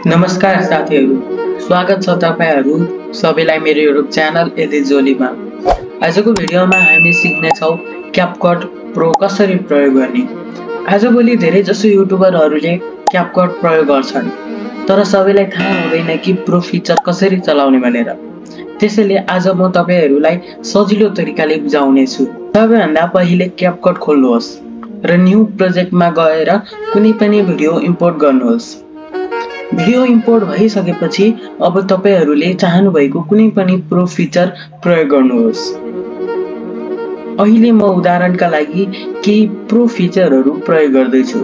नमस्कार साथीहरु, स्वागत छ तपाईहरु सबैलाई मेरो युट्युब च्यानल एलिजोलीमा। आजको भिडियोमा हामी सिक्ने छौं क्यापकट प्रो कसरी प्रयोग गर्ने। आजभोलि धेरै जसो युट्युबरहरुले क्यापकट प्रयोग गर्छन्, तर सबैलाई थाहा हुँदैन कि प्रो फिचर कसरी चलाउने भनेर। त्यसैले आज म तपाईहरुलाई सजिलो तरिकाले बुझाउने छु। सबैभन्दा पहिले क्यापकट खोल्नुहोस् र न्यू प्रोजेक्टमा गएर कुनै पनि भिडियो इम्पोर्ट गर्नुहोस्। भिडियो इम्पोर्ट भइसकेपछि अब तपाईहरुले चाहनु भएको कुनै पनि प्रो फिचर प्रयोग गर्नुहोस्। अहिले म उदाहरणका लागि केही प्रो फिचरहरु प्रयोग गर्दै छु।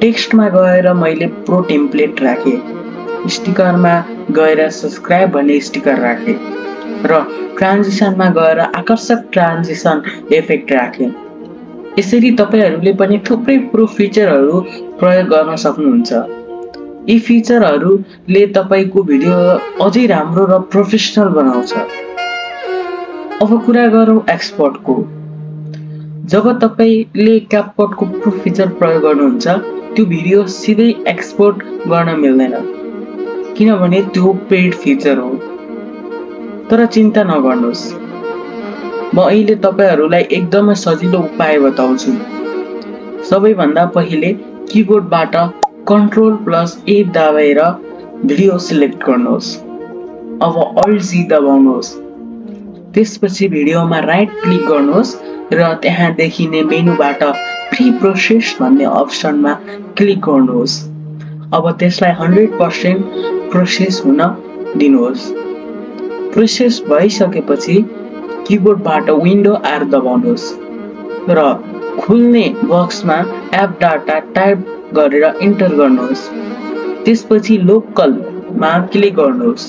टेक्स्टमा गएर मैले प्रो टेम्प्लेट राखे, स्टिकरमा गएर सब्स्क्राइब भन्ने स्टिकर राखे र ट्रान्जिसनमा गएर आकर्षक ट्रान्जिसन इफेक्ट राखे। यसरी तपाईहरुले पनि थुप्रै प्रो फिचरहरु प्रयोग गर्न सक्नुहुन्छ। यी फिचरहरुले तपाईको भिडियो अझै राम्रो र प्रोफेसनल बनाउँछ। अब कुरा गरौँ एक्सपोर्टको। जब तपाईले क्यापकटको प्रो फिचर प्रयोग गर्नुहुन्छ, त्यो भिडियो सिधै एक्सपोर्ट गर्न मिल्दैन, किनभने त्यो पेड फिचर हो। तर चिन्ता नगर्नुहोस्, म अहिले तपाईहरुलाई एकदमै सजिलो उपाय बताउँछु। सबैभन्दा पहिले किबोर्डबाट Ctrl+A दबाएर भिडियो सिलेक्ट गर्नुहोस्। अब Alt G दबाउनुहोस्। त्यसपछि भिडियोमा राइट क्लिक गर्नुहोस् र त्यहाँ देखिने मेनुबाट प्री प्रोसेस भन्ने अप्सनमा क्लिक गर्नुहोस्। अब त्यसलाई 100% प्रोसेस हुन दिनुहोस्। प्रोसेस भइसकेपछि किबोर्डबाट विन्डो R दबाउनुहोस् र खुल्ने बक्समा एप डाटा टाइप गरेर इन्टर गर्नुहोस्। त्यसपछि लोकलमा क्लिक गर्नुहोस्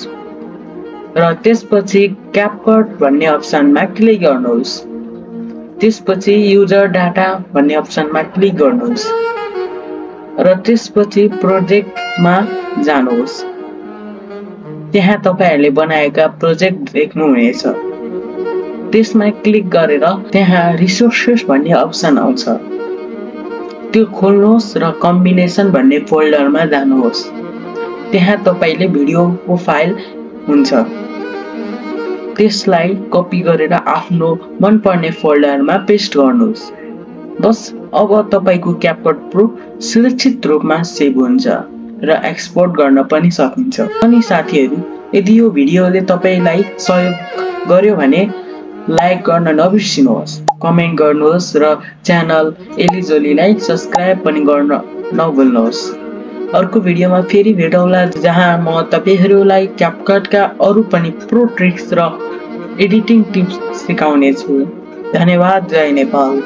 र त्यसपछि क्यापकट भन्ने अप्सनमा क्लिक गर्नुहोस्। त्यसपछि युजर डाटा भन्ने अप्सनमा क्लिक गर्नुहोस् र त्यसपछि प्रोजेक्टमा जानुहोस्। त्यहाँ तपाईहरुले बनाएका प्रोजेक्ट देख्नुहुनेछ। त्यसमा क्लिक गरेर त्यहाँ रिसोर्सेस भन्ने अप्सन आउँछ, त्यो खोल्नुहोस् र कम्बिनेसन भन्ने फोल्डरमा जानुहोस्। त्यहाँ तपाईले भिडियोको फाइल हुन्छ, त्यसलाई कपी गरेर आफ्नो मनपर्ने फोल्डरमा पेस्ट गर्नुहोस्। बस अब तपाईको क्यापकट प्रो सुरक्षित रूपमा सेभ हुन्छ र एक्सपोर्ट गर्न पनि सकिन्छ। अनि साथीहरु, यदि यो भिडियोले तपाईलाई सहयोग गर्यो भने लाइक गर्न नबिर्सिनुहोस्, कमेन्ट गर्नुहोस् र च्यानल एलिजोलीलाई सब्स्क्राइब पनि गर्न नभुल्नुहोस्। अर्को भिडियोमा फेरि भेटौँला, जहाँ म तपाईहरुलाई क्यापकटका अरु पनि प्रो ट्रिक्स र एडिटिङ टिप्स सिकाउने छु। धन्यवाद। जय नेपाल।